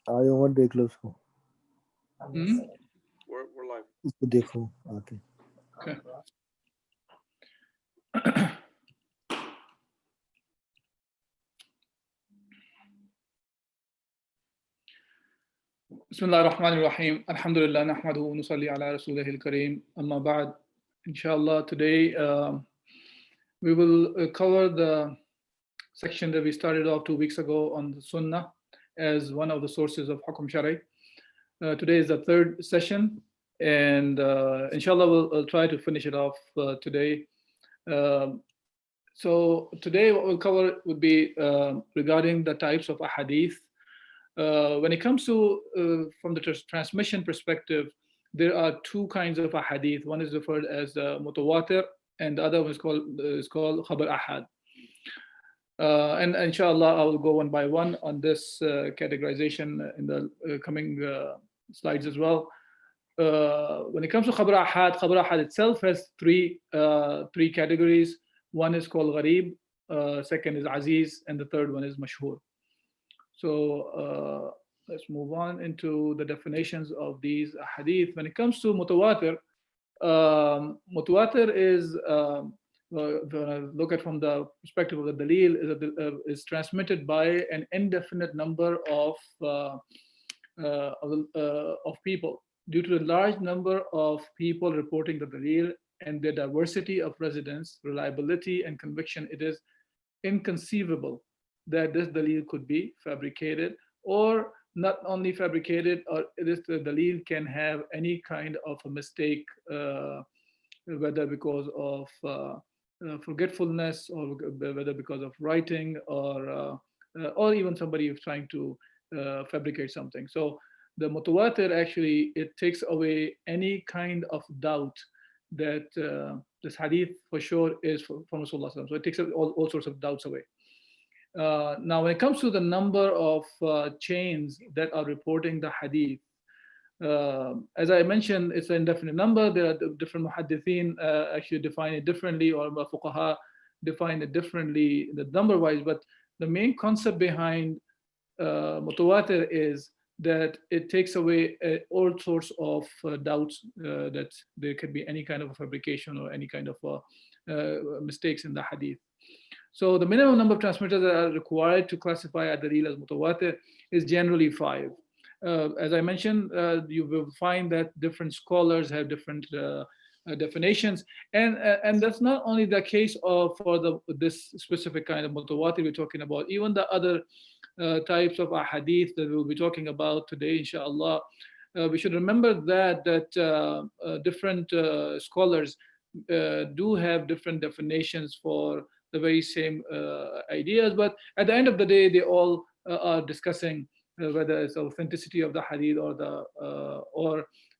आयो मत देख लो उसको Hmm? We're live. इसको देखो आके Okay. بسم الله الرحمن الرحيم. Alhamdulillah, nahmaduhu wa nusalli ala rasulihil kareem. Amma ba'd. Inshallah, today we will cover the section that we started off 2 weeks ago on the Sunnah as one of the sources of Hukm Shar'i. Today is the third session, and inshallah, we'll try to finish it off today. So today what we'll cover would be regarding the types of ahadith. When it comes to from the transmission perspective, there are two kinds of ahadith. One is referred as mutawatir, and the other one is called khabar ahad. And inshallah, I will go one by one on this categorization in the coming slides as well. When it comes to khabar ahad itself has three categories. One is called gharib, second is aziz, and the third one is mashhur. So let's move on into the definitions of these hadith. When it comes to mutawatir, mutawatir is when I look at from the perspective of the dalil, is transmitted by an indefinite number of people. Due to the large number of people reporting the dalil and their diversity of residence, reliability, and conviction, it is inconceivable that this dalil could be fabricated, or not only fabricated, or this dalil can have any kind of a mistake, whether because of forgetfulness, or whether because of writing, or even somebody is trying to fabricate something. So the mutawatir actually, it takes away any kind of doubt that this hadith for sure is from Rasulullah. So it takes all sorts of doubts away. Now, when it comes to the number of chains that are reporting the hadith, as I mentioned, it's an indefinite number. There are different muhaddithin actually define it differently, or fuqaha define it differently, the number-wise. But the main concept behind mutawatir is that it takes away all sorts of doubts that there could be any kind of a fabrication or any kind of mistakes in the hadith. So the minimum number of transmitters that are required to classify a dalil as mutawatir is generally 5. As I mentioned, you will find that different scholars have different definitions, and that's not only the case for this specific kind of mutawatir we're talking about. Even the other types of ahadith that we'll be talking about today, inshallah, we should remember that different scholars do have different definitions for the very same ideas, but at the end of the day, they all are discussing whether it's the authenticity of the hadith, or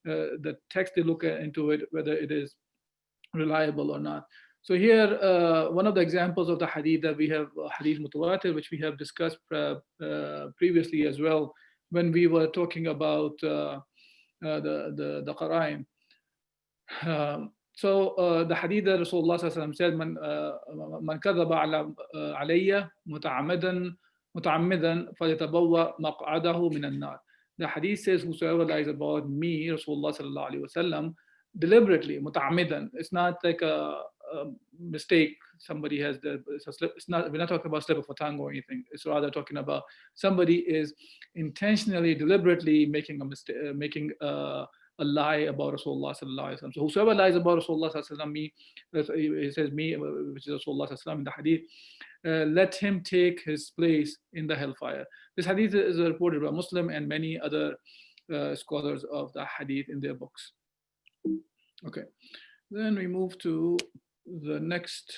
the text they look into it, whether it is reliable or not. So here, one of the examples of the hadith that we have, hadith mutawatir, which we have discussed previously as well, when we were talking about the qara'in. So the hadith that Rasulullah said, "Man kadhaba alayya muta'ammidan falyatabawwa maq'adahu min an-nar." The hadith says, "Whosoever lies about me, Rasulullah sallallahu alaihi wasallam, deliberately, muta'ammidan." It's not like a mistake. Somebody has it's not. We're not talking about slip of a tongue or anything. It's rather talking about somebody is intentionally, deliberately making a mistake, making a lie about Rasulullah sallallahu alaihi wasallam. So whosoever lies about Rasulullah sallallahu alaihi wasallam, he says me, which is Rasulullah sallallahu alaihi wasallam in the hadith, let him take his place in the hellfire. This hadith is reported by Muslim and many other scholars of the hadith in their books. Okay, then we move to the next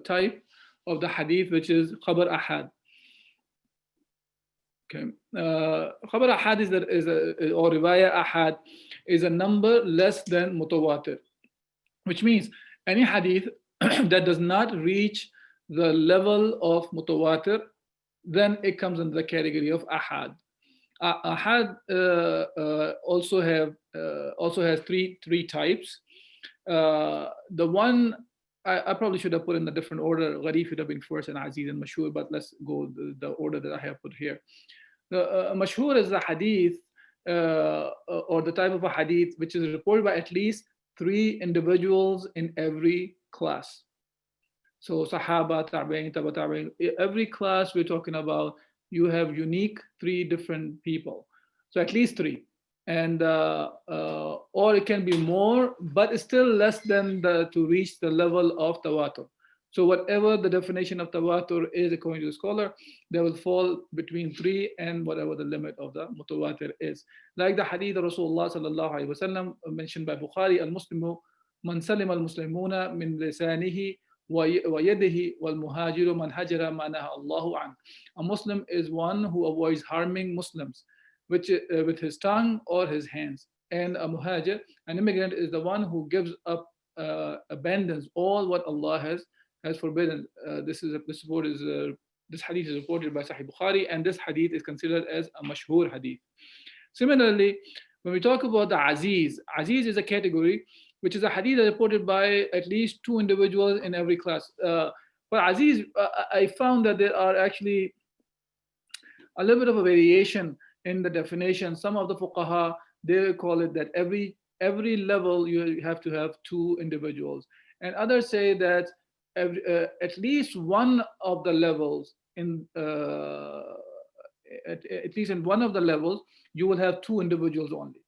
type of the hadith, which is khabar ahad. Okay, khabar ahad or riwayah ahad is a number less than mutawatir, which means any hadith that does not reach the level of mutawatir, then it comes under the category of ahad. Ahad also has three types. The one I probably should have put in a different order. Gharib should have been first, and Aziz and Mashhur, but let's go the order that I have put here. The mashhur is the hadith or the type of a hadith which is reported by at least three individuals in every class. So Sahaba, Tabi'in, Taba Tabi'in, every class we're talking about, you have unique three different people. So at least three. And or it can be more, but it's still less than to reach the level of tawatur. So whatever the definition of tawatur is according to the scholar, they will fall between three and whatever the limit of the mutawatir is. Like the hadith of Rasulullah sallallahu alaihi wasallam mentioned by Bukhari, al-Muslimu man salim al-Muslimuna min lisanihi وَيَدِهِ وَالْمُهَاجِرُ مَنْ هَجَرَ مَا نَهَى اللَّهُ عَنْهُ. A Muslim is one who avoids harming Muslims which, with his tongue or his hands. And a muhajir, an immigrant, is the one who gives up, abandons all what Allah has forbidden. This hadith is reported by Sahih Bukhari, and this hadith is considered as a mashhur hadith. Similarly, when we talk about the Aziz, Aziz is a category which is a hadith reported by at least two individuals in every class. But Aziz, I found that there are actually a little bit of a variation in the definition. Some of the fuqaha, they call it that every level you have to have two individuals, and others say that at least one of the levels at least in one of the levels you will have two individuals only.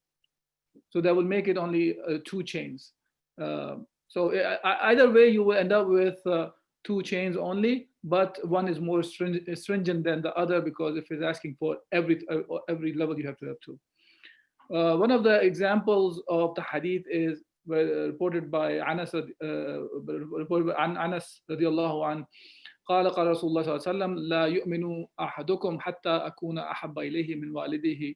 So that will make it only two chains. So either way, you will end up with two chains only, but one is more stringent than the other, because if it's asking for every level, you have to have two. One of the examples of the hadith is reported by Anas رضي الله عنه قال قال رسول الله صلى الله عليه وسلم لا يؤمن أحدكم حتى أكون أحب إليه من والده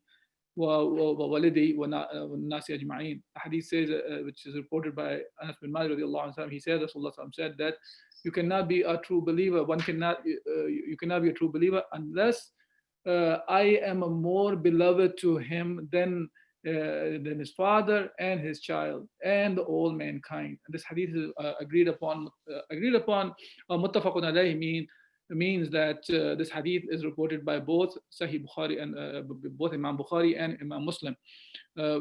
ووالدي والناس أجمعين. A hadith says, which is reported by Anas bin Malik radiallahu anhu, he said, Rasulullah said that you cannot be a true believer. You cannot be a true believer unless I am more beloved to him than his father and his child and all mankind. And this hadith is agreed upon. Muttafaqun alayhi means that this hadith is reported by both Sahih Bukhari and both Imam Bukhari and Imam Muslim,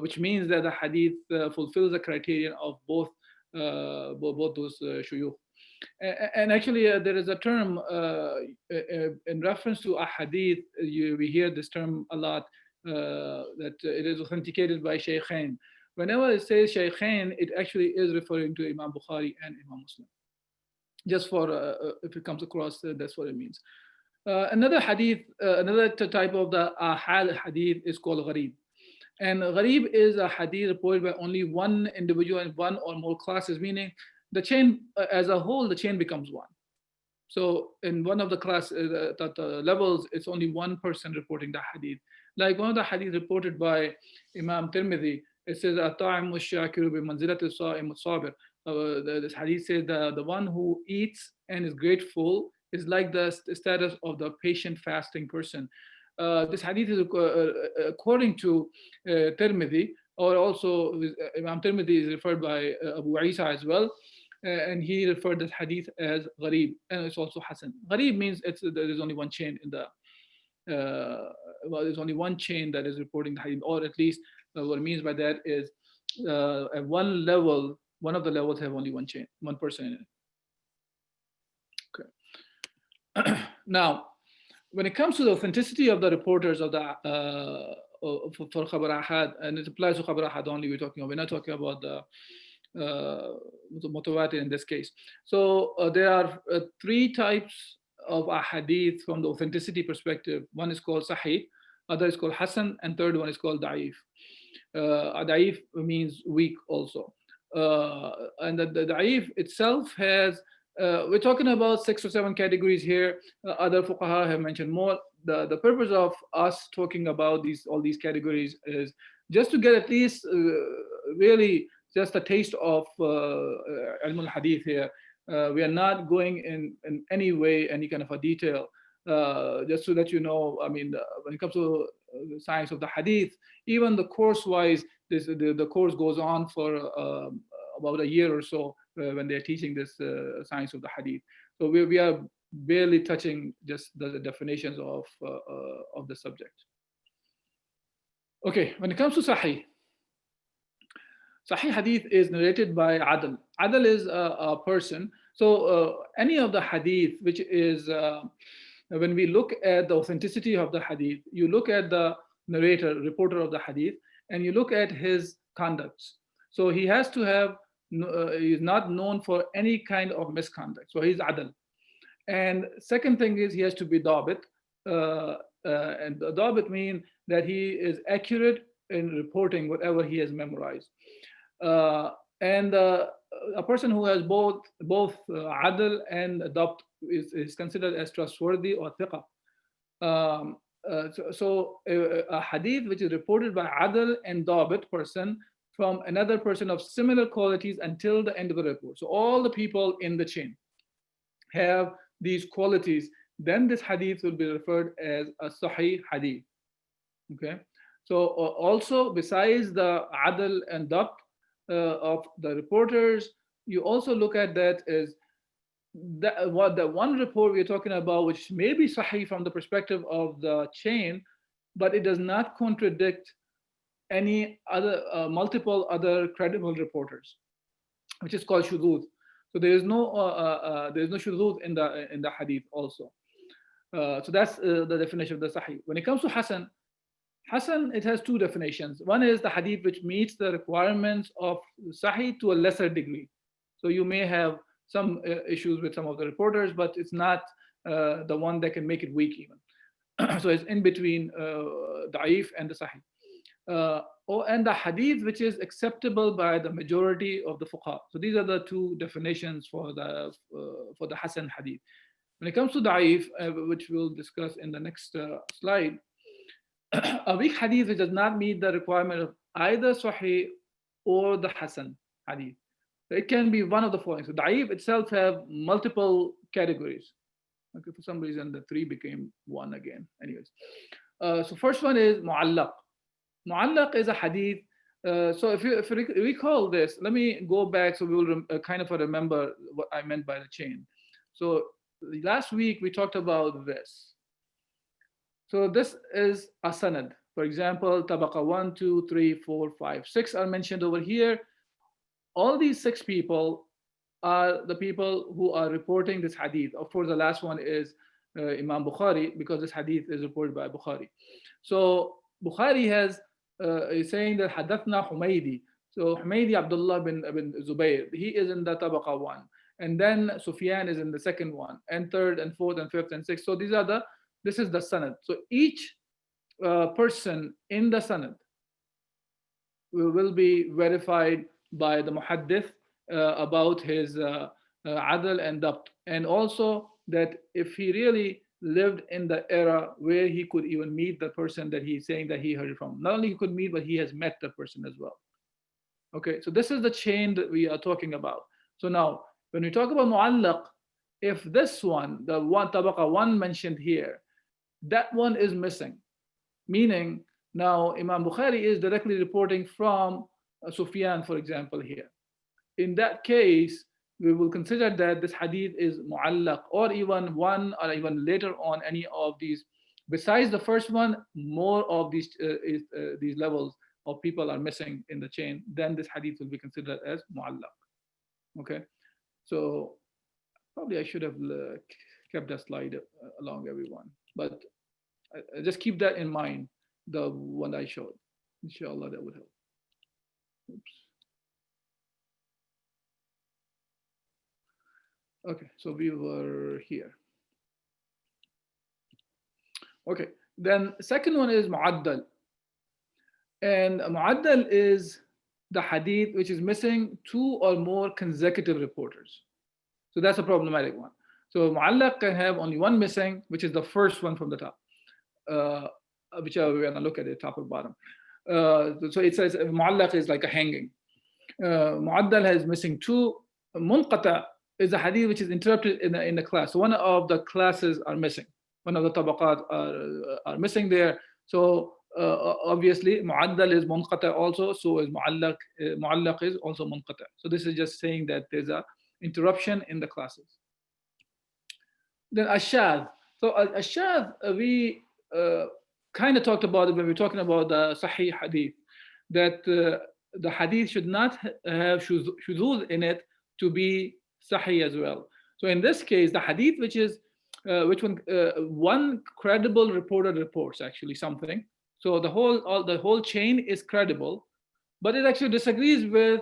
which means that the hadith fulfills the criterion of both those shuyukh. And actually, there is a term in reference to a hadith. We hear this term a lot, that it is authenticated by Shaykhain. Whenever it says Shaykhain, it actually is referring to Imam Bukhari and Imam Muslim. Just for if it comes across, that's what it means. Another hadith, another type of the ahad hadith is called gharib. And gharib is a hadith reported by only one individual in one or more classes, meaning the chain as a whole, the chain becomes one. So in one of the levels, it's only one person reporting the hadith. Like one of the hadith reported by Imam Tirmidhi, it says, "At-ta'imu ash-shakiru bi manzilati as-sa'im as-sabir." This hadith says the one who eats and is grateful is like the status of the patient fasting person. This hadith is according to Tirmidhi, or also Imam Tirmidhi is referred by Abu Isa as well, and he referred this hadith as gharib, and it's also hasan. Gharib means there is only one chain in the there's only one chain that is reporting the hadith, or at least what it means by that is at one level, one of the levels have only one chain, one person in it. Okay. Now, when it comes to the authenticity of the reporters of the for khabar ahad, and it applies to khabar ahad only, we're not talking about the mutawatir in this case. So there are three types of ahadith from the authenticity perspective. One is called sahih, other is called hasan, and third one is called da'if. Da'if means weak also. And the da'if itself has, we're talking about 6 or 7 categories here. Other fuqaha have mentioned more. The purpose of us talking about all these categories is just to get at least really just a taste of ilm al-hadith here. We are not going in any way, any kind of a detail, just so that you know, I mean, when it comes to the science of the hadith, even the course-wise, the course goes on for about a year or so when they're teaching this science of the hadith. So we are barely touching just the definitions of the subject. Okay, when it comes to Sahih, Sahih hadith is narrated by Adl. Adl is a person. So any of the hadith, which is when we look at the authenticity of the hadith, you look at the narrator, reporter of the hadith, and you look at his conducts. So he has to have, he's not known for any kind of misconduct. So he's Adl. And second thing is he has to be dabit. And dabit means that he is accurate in reporting whatever he has memorized. Uh, and a person who has adl and dabt is considered as trustworthy or thiqa. A hadith which is reported by adl and dabit person from another person of similar qualities until the end of the report. So all the people in the chain have these qualities, then this hadith will be referred as a sahih hadith. Okay. So also besides the adl and dabt of the reporters, you also look at that as that what the one report we're talking about, which may be sahih from the perspective of the chain, but it does not contradict any other multiple other credible reporters, which is called shudud. So there is no shudud in the hadith also. So that's the definition of the sahih. When it comes to hasan, Hasan, it has two definitions. One is the hadith which meets the requirements of Sahih to a lesser degree. So you may have some issues with some of the reporters, but it's not the one that can make it weak even. So it's in between Da'if and the Sahih. And the hadith which is acceptable by the majority of the fuqaha. So these are the two definitions for the Hasan hadith. When it comes to Da'if, which we'll discuss in the next slide, a weak hadith which does not meet the requirement of either Sahih or the Hasan hadith. It can be one of the following. So Da'if itself have multiple categories. Okay, for some reason the three became one again. Anyways, so first one is Mu'allaq. Mu'allaq is a hadith. So if you recall this, let me go back so we will kind of remember what I meant by the chain. So last week we talked about this. So this is a sanad. For example, tabaqa 1, 2, 3, 4, 5, 6 are mentioned over here. All these 6 people are the people who are reporting this hadith. Of course, the last one is Imam Bukhari, because this hadith is reported by Bukhari. So Bukhari is saying that hadathna Humaydi. So Humaydi Abdullah bin Zubayr, he is in the tabaqa 1. And then Sufyan is in the second one, and third and fourth and fifth and sixth. So this is the sanad. So each person in the sanad will be verified by the muhaddith about his adl and dabt, and also that if he really lived in the era where he could even meet the person that he's saying that he heard it from. Not only he could meet, but he has met the person as well. Okay, so this is the chain that we are talking about. So now, when we talk about mu'allaq, if this one, the one tabaqa 1 mentioned here, that one is missing, meaning now Imam Bukhari is directly reporting from Sufyan, for example, here. In that case, we will consider that this hadith is mu'allaq, or even one, or even later on any of these. Besides the first one, more of these levels of people are missing in the chain, then this hadith will be considered as mu'allaq. Okay, so probably I should have kept that slide along, everyone, but just keep that in mind, the one I showed. Inshallah, that would help. Oops. Okay, so we were here. Okay, then second one is mu'addal. And mu'addal is the hadith which is missing 2 or more consecutive reporters. So that's a problematic one. So mu'allaq can have only one missing, which is the first one from the top. Whichever we're gonna look at it, top or bottom. So it says mu'allaq is like a hanging. Mu'addal has missing 2. Munqata is a hadith which is interrupted in the class. So one of the classes are missing. One of the tabaqat are missing there. So obviously mu'addal is munqata also. So is mu'allaq is also munqata. So this is just saying that there's a interruption in the classes. Then ashadh. So ashadh, we kind of talked about it when we're talking about the Sahih hadith, that the hadith should not have shuzuz in it to be Sahih as well. So in this case, the hadith, which is which one credible reporter reports actually something. So the whole chain is credible, but it actually disagrees with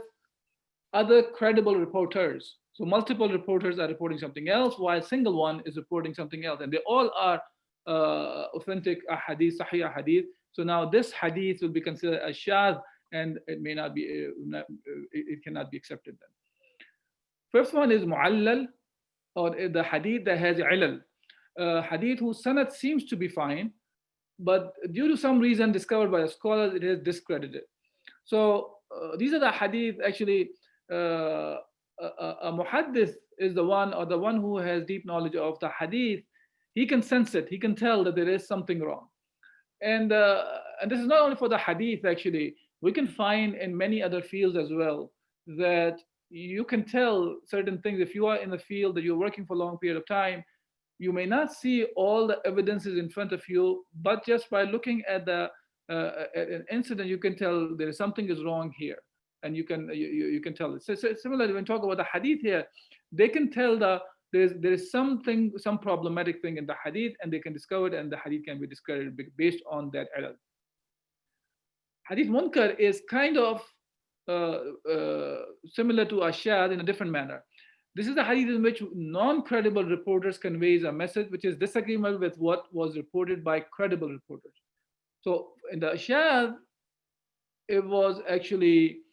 other credible reporters. So multiple reporters are reporting something else, while a single one is reporting something else, and they all are authentic hadith, sahih hadith. So now this hadith will be considered as shadh, and it may not be, it cannot be accepted then. First one is mu'allal, or the hadith that has ilal, hadith whose sanad seems to be fine, but due to some reason discovered by the scholars, it is discredited. So these are the hadith actually. A muhaddith is the one, or the one who has deep knowledge of the hadith. He can sense it. He can tell that there is something wrong. And this is not only for the hadith. Actually, we can find in many other fields as well that you can tell certain things. If you are in the field that you're working for a long period of time, you may not see all the evidences in front of you, but just by looking at at an incident, you can tell there is something is wrong here, and you can tell it. So similarly, when talk about the hadith here, they can tell there is something, some problematic thing in the hadith, and they can discover it, and the hadith can be discredited based on that error. Hadith munkar is kind of similar to ashad in a different manner. This is the hadith in which non-credible reporters conveys a message which is disagreement with what was reported by credible reporters. So in the ashad, it was actually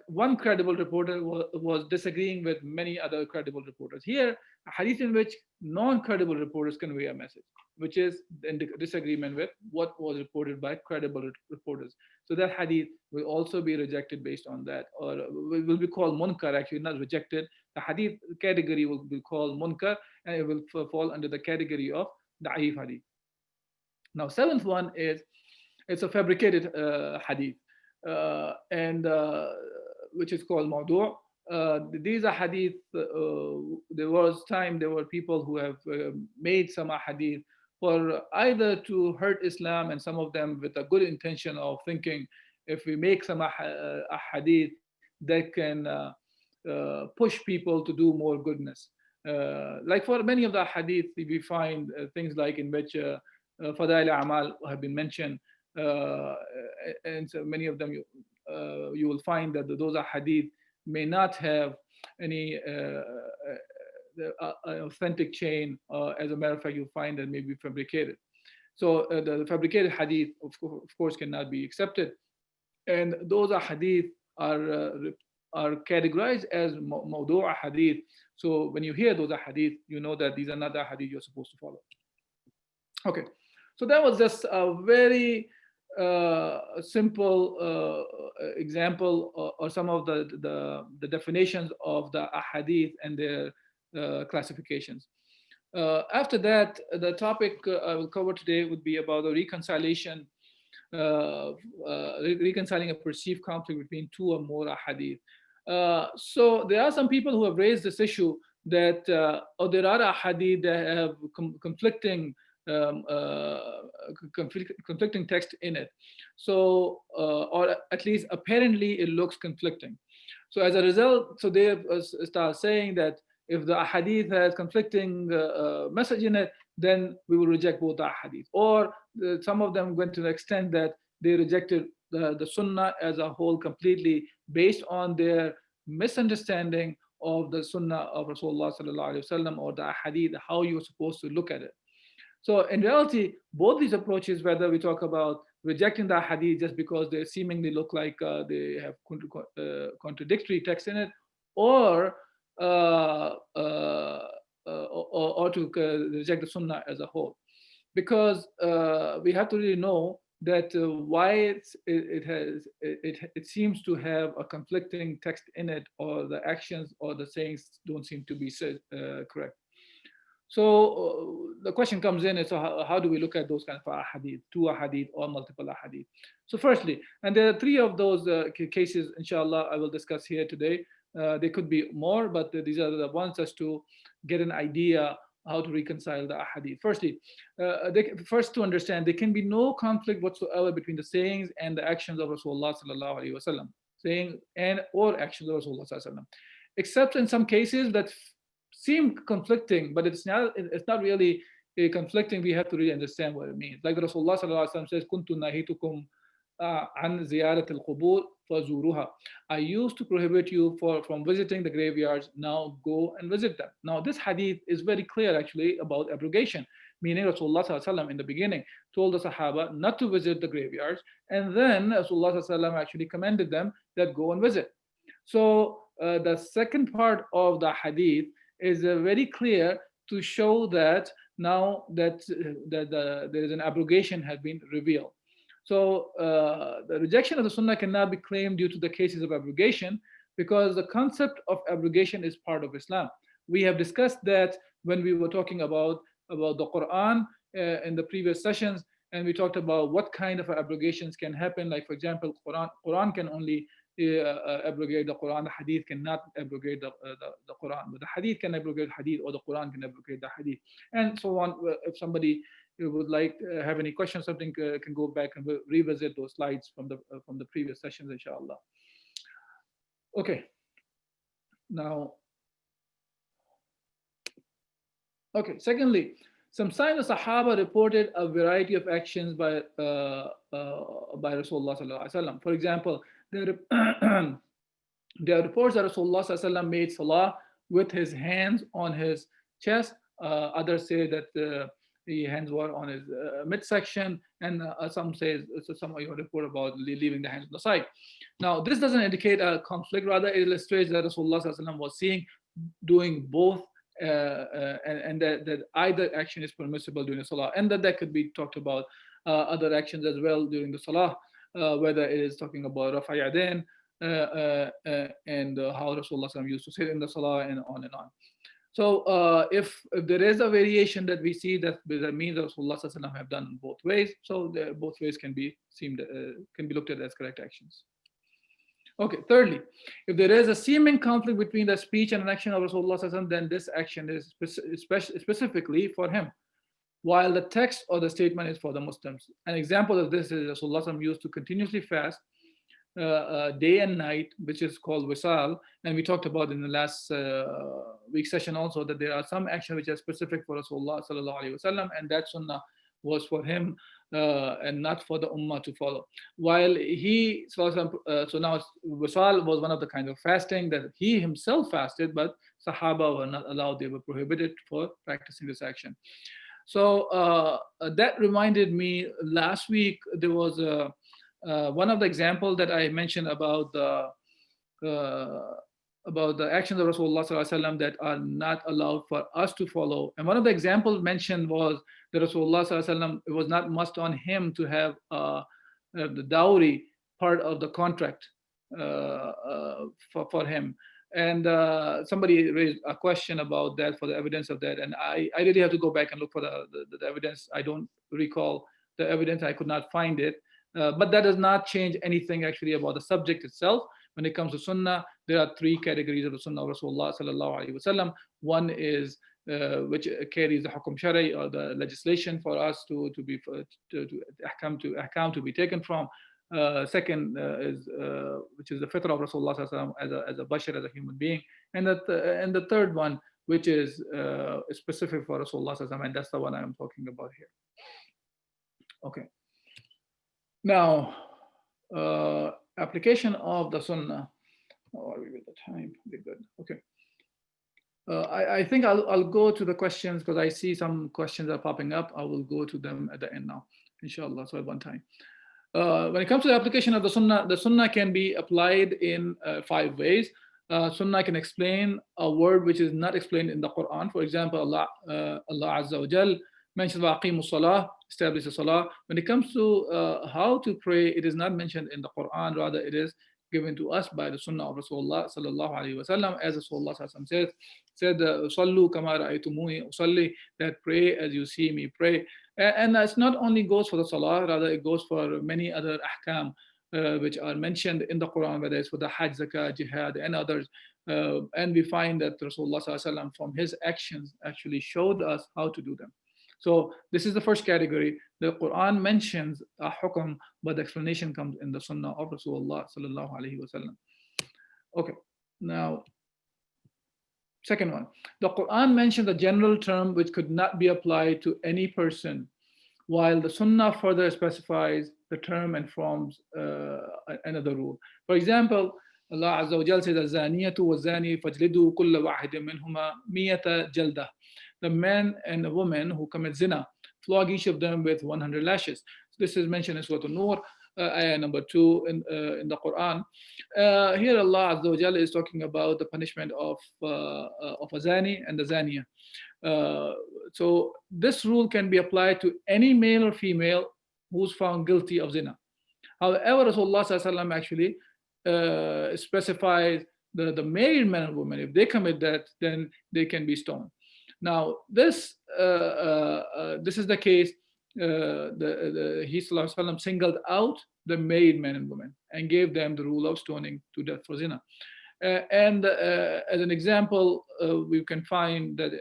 one credible reporter was disagreeing with many other credible reporters. Here, a hadith in which non-credible reporters convey a message, which is in disagreement with what was reported by credible reporters. So that hadith will also be rejected based on that, or will be called munkar, actually, not rejected. The hadith category will be called munkar, and it will fall under the category of da'if hadith. Now, seventh one is, it's a fabricated hadith. Which is called mawdu'. These are hadith. There were people who have made some hadith for either to hurt Islam, and some of them with a good intention of thinking, if we make some hadith that can push people to do more goodness. Like for many of the hadith, we find things like in which fadail a'mal have been mentioned. And so many of them you will find that those are hadith may not have any authentic chain. As a matter of fact, you'll find that may be fabricated. So the fabricated hadith, of course, cannot be accepted. And those are hadith are categorized as mawdu' hadith. So when you hear those are hadith, you know that these are not the hadith you're supposed to follow. Okay, so that was just a very simple example, or some of the definitions of the ahadith and their classifications. After that, the topic I will cover today would be about the reconciliation, reconciling a perceived conflict between two or more ahadith. So there are some people who have raised this issue that there are ahadith that have conflicting text in it. So, or at least apparently it looks conflicting. So as a result, so they start saying that if the hadith has conflicting message in it, then we will reject both the hadith. Or some of them went to the extent that they rejected the Sunnah as a whole completely based on their misunderstanding of the Sunnah of Rasulullah sallallahu alaihi wasallam, or the hadith, how you're supposed to look at it. So in reality, both these approaches, whether we talk about rejecting the hadith just because they seemingly look like they have contradictory text in it, or to reject the Sunnah as a whole, because we have to really know that why it seems to have a conflicting text in it, or the actions or the sayings don't seem to be correct. So the question comes in is, so how do we look at those kind of ahadith, two ahadith or multiple ahadith? So firstly, and there are three of those cases, inshallah, I will discuss here today. There could be more, but these are the ones just to get an idea how to reconcile the ahadith. Firstly, first to understand, there can be no conflict whatsoever between the sayings and the actions of Rasulullah sallallahu alaihi wasallam, saying and or actions of Rasulullah sallallahu alaihi wasallam, except in some cases that seem conflicting, but it's not really conflicting. We have to really understand what it means. Like the Rasulullah sallallahu alaihi wasallam says, "Kuntu nahitukum an ziyarat al-qubur fazuruha." I used to prohibit you from visiting the graveyards. Now go and visit them. Now this hadith is very clear actually about abrogation, meaning Rasulullah sallallahu alaihi wasallam in the beginning told the Sahaba not to visit the graveyards, and then Rasulullah sallallahu alaihi wasallam actually commended them that go and visit. So the second part of the hadith is very clear to show that now that there is an abrogation has been revealed. So the rejection of the Sunnah cannot be claimed due to the cases of abrogation, because the concept of abrogation is part of Islam. We have discussed that when we were talking about the Quran in the previous sessions, and we talked about what kind of abrogations can happen. Like for example, Quran can only abrogate the Quran. The Hadith cannot abrogate the Quran, but the Hadith can abrogate Hadith, or the Quran can abrogate the Hadith, and so on. If somebody would like have any questions, something can go back and revisit those slides from the previous sessions, inshallah. Okay. Now, okay. Secondly, some signs of Sahaba reported a variety of actions by Rasulullah sallallahu alaihi wasallam. For example, there are reports that Rasulullah sallallahu alaihi wasallam made salah with his hands on his chest. Others say that the hands were on his midsection, and some report about leaving the hands on the side. Now, this doesn't indicate a conflict; rather, it illustrates that Rasulullah sallallahu alaihi wasallam was doing both. And that either action is permissible during the salah, and that could be talked about other actions as well during the salah, whether it is talking about rafa yadain and how Rasulullah used to sit in the salah, and on and on. So if there is a variation that we see, that means Rasulullah have done both ways. So both ways can be looked at as correct actions. Okay, thirdly, if there is a seeming conflict between the speech and an action of Rasulullah, then this action is specifically for him, while the text or the statement is for the Muslims. An example of this is Rasulullah used to continuously fast day and night, which is called wisal. And we talked about in the last week's session also that there are some actions which are specific for Rasulullah sallallahu alaihi wasallam, and that sunnah was for him and not for the ummah to follow. While so now wisal was one of the kinds of fasting that he himself fasted, but Sahaba were not allowed; they were prohibited for practicing this action. So that reminded me, last week there was one of the examples that I mentioned about the actions of Rasulullah sallallahu alaihi wasallam that are not allowed for us to follow. And one of the examples mentioned was that Rasulullah sallallahu alaihi wasallam, it was not must on him to have the dowry part of the contract for him. And somebody raised a question about that, for the evidence of that. And I really have to go back and look for the evidence. I don't recall the evidence. I could not find it. But that does not change anything actually about the subject itself. When it comes to Sunnah, there are three categories of the Sunnah of Rasulullah sallallahu alaihi wasallam. One is which carries the Hukm Shar'i, or the legislation for us to ahkam to be taken from. Second is which is the fitrah of Rasulullah sallallahu alaihi wasallam as a bashar, as a human being, and the third one, which is specific for Rasulullah sallallahu alaihi wasallam, and that's the one I am talking about here. Okay. Now, application of the Sunnah. Oh, are we with the time? We're good. Okay. I think I'll go to the questions, because I see some questions are popping up. I will go to them at the end now, inshallah, so at one time. When it comes to the application of the Sunnah can be applied in 5 ways. Sunnah can explain a word which is not explained in the Quran. For example, Allah Azza wa Jal mentions waqimu salah, establish the salah. When it comes to how to pray, it is not mentioned in the Quran. Rather, it is given to us by the Sunnah of Rasulullah sallallahu alaihi wasallam, as Rasulullah said, "Sallu kama ra'aytumuni usalli," that pray as you see me pray. And that's not only goes for the salah, rather it goes for many other ahkam which are mentioned in the Quran, whether it's for the Hajj, Zakah, Jihad, and others. And we find that Rasulullah SAW from his actions actually showed us how to do them. So this is the first category. The Quran mentions a hukm, but the explanation comes in the Sunnah of Rasulullah sallallahu alaihi wasallam. Okay, now second one, the Quran mentions a general term which could not be applied to any person, while the Sunnah further specifies the term and forms another rule. For example, Allah Azza wa Jal says, "Azaniyatu wa zani fajlidu kulla wahidin minhuma miyata jalda." The man and the woman who commit zina, flog each of them with 100 lashes. This is mentioned in Surah An-Nur, ayah number 2 in the Quran. Here Allah Azza wa Jal is talking about the punishment of a zani and the zaniya. So this rule can be applied to any male or female who's found guilty of zina. However, Rasulullah SAW actually specifies the married men and women. If they commit that, then they can be stoned. Now, this is the case. He ﷺ singled out the married men and women and gave them the rule of stoning to death for zina. And as an example, we can find that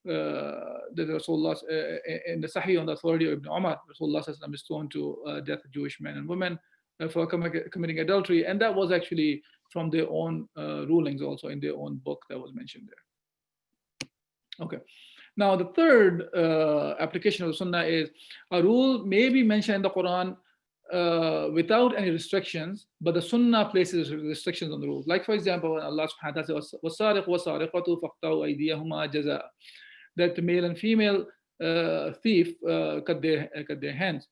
that Rasulullah in the Sahih on the authority of Ibn Umar, Rasulullah is stoned to death Jewish men and women for committing adultery, and that was actually from their own rulings, also in their own book that was mentioned there. Okay. Now the third application of the Sunnah is a rule may be mentioned in the Quran without any restrictions, but the Sunnah places restrictions on the rule. Like, for example, when Allah subhanahu wa ta'ala says, وَالسَّارِقُ وَالسَّارِقَةُ فَاقْطَعُوا أَيْدِيَهُمَا جَزَاءً, that the male and female thief cut their hands.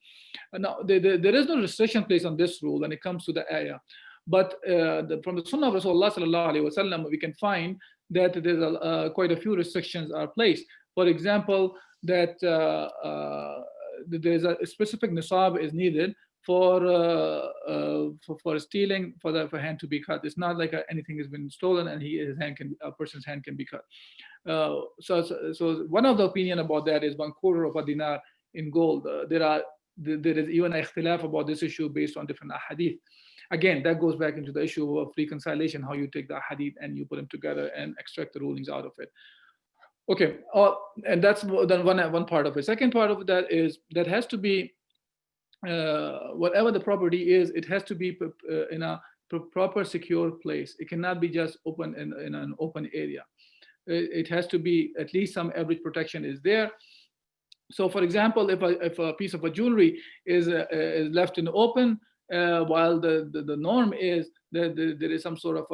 Now, there is no restriction placed on this rule when it comes to the ayah. But from the Sunnah of Rasulullah sallallahu alaihi wasallam, we can find that there's quite a few restrictions are placed. For example, that there's a specific nisab is needed for stealing, for hand to be cut. It's not like anything has been stolen and a person's hand can be cut. So one of the opinion about that is 1/4 of a dinar in gold. There is even a ikhtilaf about this issue based on different ahadith. Again, that goes back into the issue of reconciliation, how you take the hadith and you put them together and extract the rulings out of it. Okay, and that's then one part of it. Second part of that is that has to be whatever the property is, it has to be in a proper secure place. It cannot be just open in an open area. It has to be at least some average protection is there. So, for example, if a piece of a jewelry is left in the open, while the norm is that there is some sort of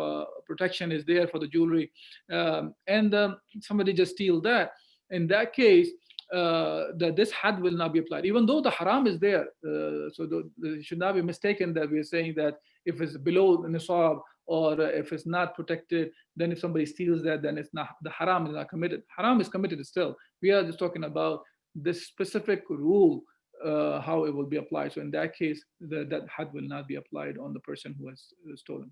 protection is there for the jewelry, and somebody just steal that, in that case, that this had will not be applied, even though the haram is there. So it should not be mistaken that we are saying that if it's below the nisab or if it's not protected, then if somebody steals that, then it's not, the haram is not committed. Haram is committed still. We are just talking about this specific rule, how it will be applied. So in that case, that had will not be applied on the person who has stolen,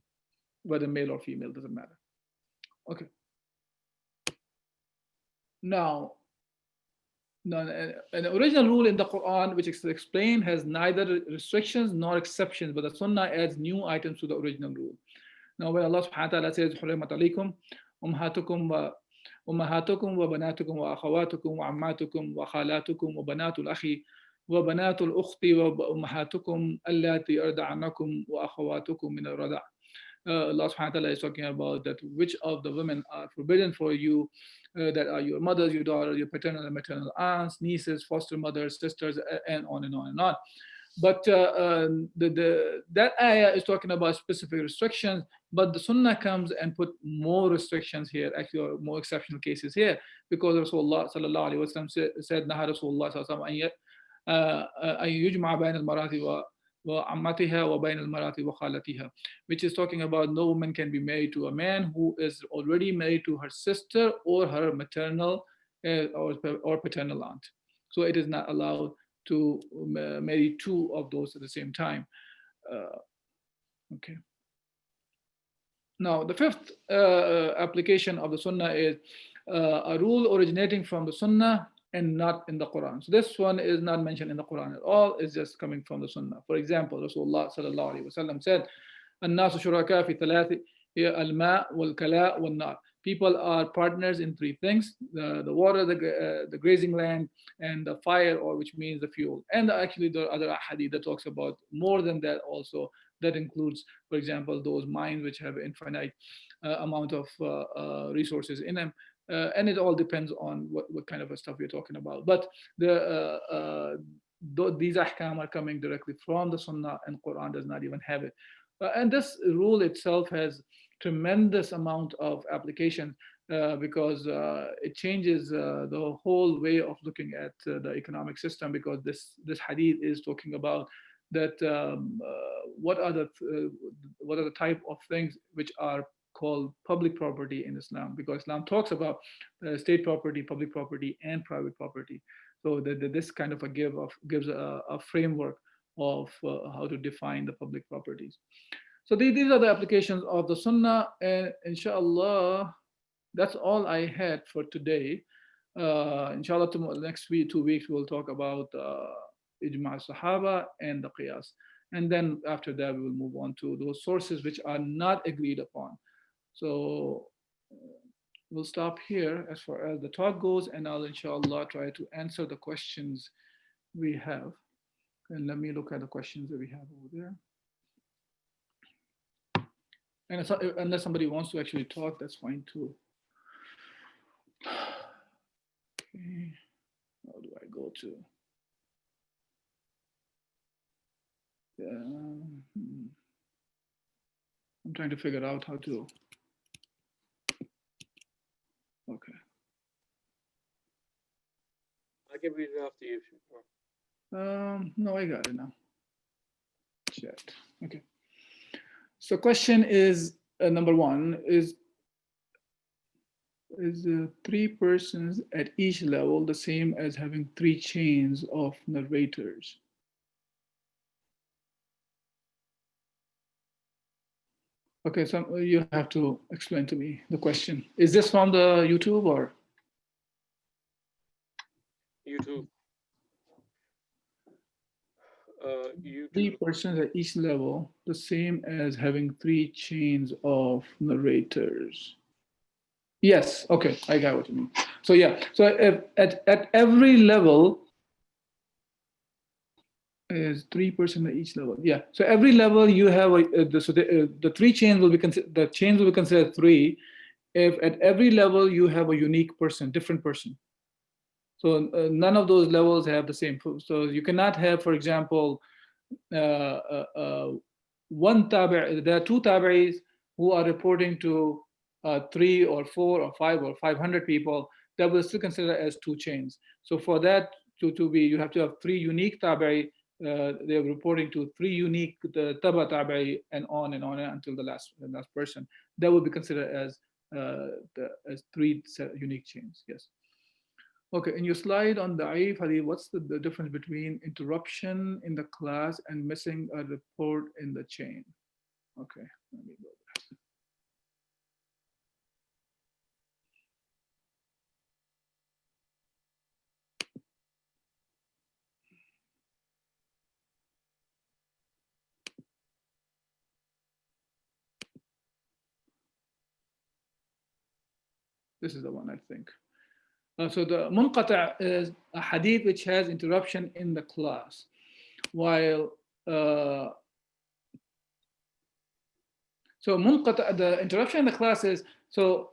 whether male or female, doesn't matter. Okay. Now, an original rule in the Quran, which is explained, has neither restrictions nor exceptions, but the Sunnah adds new items to the original rule. Now, when Allah subhanahu wa ta'ala says, حُرِّمَتْ عَلَيْكُمْ أُمَّهَاتُكُمْ وَبَنَاتُكُمْ وَأَخَوَاتُكُمْ وَعَمَّاتُكُمْ وَخَالَاتُكُمْ وَبَنَاتُ الْأَخِ وَبَنَاتُ الْأُخْتِ وَأُمَّهَاتُكُمْ اللَّاتِي أَرْضَعْنَكُمْ وَأَخَوَاتُكُمْ مِنَ الرَّضَعِ. Allah subhanahu wa ta'ala is talking about that which of the women are forbidden for you, that are your mothers, your daughters, your paternal and maternal aunts, nieces, foster mothers, sisters, and on and on and on. But that ayah is talking about specific restrictions, but the Sunnah comes and put more restrictions here, actually, or more exceptional cases here, because Rasulullah sallallahu alaihi wasallam said, "Naha Rasulullah sallallahu alaihi wasallam an yujma bayn al-marati wa ammatiha wa bayn al-marati wa khalatiha," which is talking about no woman can be married to a man who is already married to her sister or her maternal or paternal aunt. So it is not allowed to marry two of those at the same time. Okay. Now, the fifth application of the Sunnah is a rule originating from the Sunnah and not in the Quran. So this one is not mentioned in the Quran at all. It's just coming from the Sunnah. For example, Rasulullah sallallahu alaihi wasallam said, "الناس شركاء في ثلاث هي الماء والكلاء والنار. People are partners in three things: the water, the grazing land, and the fire, or which means the fuel. And actually, the other hadith that talks about more than that also. That includes, for example, those mines which have infinite amount of resources in them. And it all depends on what kind of a stuff you're talking about. But these ahkam are coming directly from the Sunnah, and Quran does not even have it. And this rule itself has tremendous amount of application because it changes the whole way of looking at the economic system. Because this hadith is talking about that what are the type of things which are called public property in Islam, because Islam talks about state property, public property, and private property. So this kind of gives a framework of how to define the public properties. So these are the applications of the Sunnah, and inshallah, that's all I had for today. Inshallah, tomorrow, next week, 2 weeks, we'll talk about Ijma' Sahaba and the Qiyas. And then after that, we will move on to those sources which are not agreed upon. So we'll stop here as far as the talk goes, and I'll inshallah try to answer the questions we have. And let me look at the questions that we have over there. And unless somebody wants to actually talk, that's fine too. Okay, how do I go to? I'm trying to figure out how to. Okay. I can read it off to you. No, I got it now. Chat. Okay. So question is number one is three persons at each level the same as having three chains of narrators? Okay, so you have to explain to me the question. Is this from the YouTube or? YouTube. YouTube. Three persons at each level, the same as having three chains of narrators. Yes, okay, I got what you mean. So yeah, so if at every level is three persons at each level. Yeah, so every level you have the three chains will be the chains will be considered three if at every level you have a unique person, different person. So none of those levels have the same. So you cannot have, for example, one tabi'. There are two tabi'is who are reporting to 3 or 4 or 5 or 500 people. That will still consider as two chains. So for that to be, you have to have three unique tabi'i. They're reporting to three unique taba tabi'i, and on until the last person. That would be considered as three unique chains. Yes. Okay, in your slide on Da'if Hadith, what's the difference between interruption in the class and missing a report in the chain? Okay, let me go back. This is the one, I think. So the munqata is a hadith which has interruption in the class, while so munqata, the interruption in the class is, so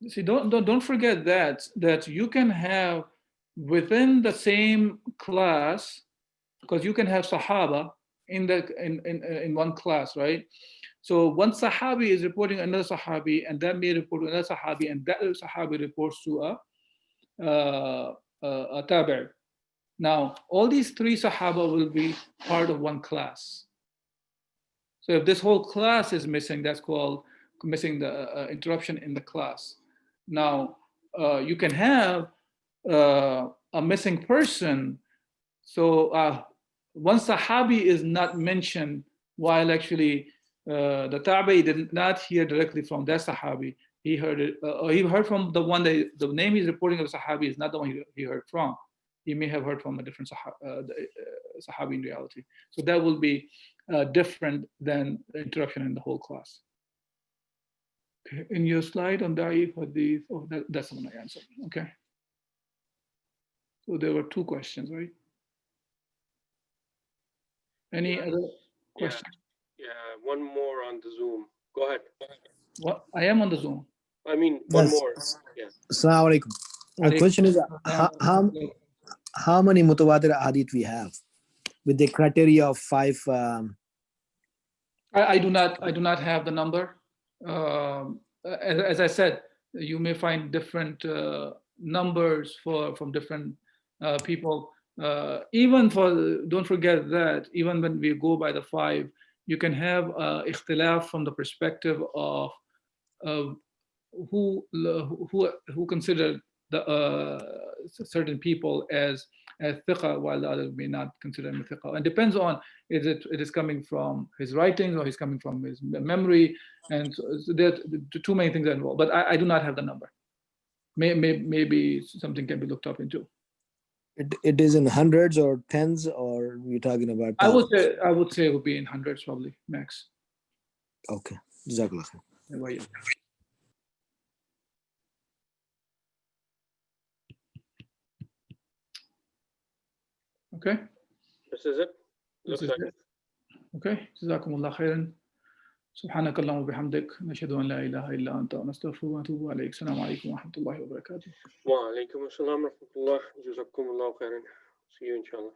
see, don't forget that you can have within the same class, because you can have sahaba in one class, right? So one sahabi is reporting another sahabi, and that may report to another sahabi, and that sahabi reports to a tabi'. Now, all these three sahaba will be part of one class. So if this whole class is missing, that's called missing the interruption in the class. Now, you can have a missing person. So one sahabi is not mentioned, while actually the tabi did not hear directly from that sahabi. He heard it, he heard from the one that the name he's reporting of the sahabi is not the one he heard from. He may have heard from a different sahabi in reality. So that will be different than the interruption in the whole class. Okay. In your slide on Da'if Hadith, oh, that's the one I answered. Okay. So there were two questions, right? Any Yeah. other Yeah. questions? Yeah. One more on the Zoom. Go ahead. What? I am on the Zoom. I mean, one Yes. more. Yeah. Assalamu alaikum. The question is, how many mutawatir hadith we have with the criteria of 5? I do not have the number. As I said, you may find different numbers from different people. Even for, don't forget that even when we go by the 5, you can have ikhtilaf from the perspective of who consider the certain people as thiqa, while the others may not consider him a thiqa. And depends on it is coming from his writings or he's coming from his memory, and so there are too many things are involved. But I do not have the number. Maybe something can be looked up into. It is in hundreds or tens, or we're talking about I thousands? would say it would be in hundreds probably max. Okay. Jazakallah khair. How about you? Okay. This is it. This Looks is like it. Okay. جزاكم الله خيرا. سبحانك اللهم وبحمدك نشهد أن لا إله إلا أنت ونستغفرك ونتوب إليك. السلام عليكم ورحمة الله وبركاته. Wa alaikum assalam wa rahmatullah. Jazakumullah khairan. See you inshallah.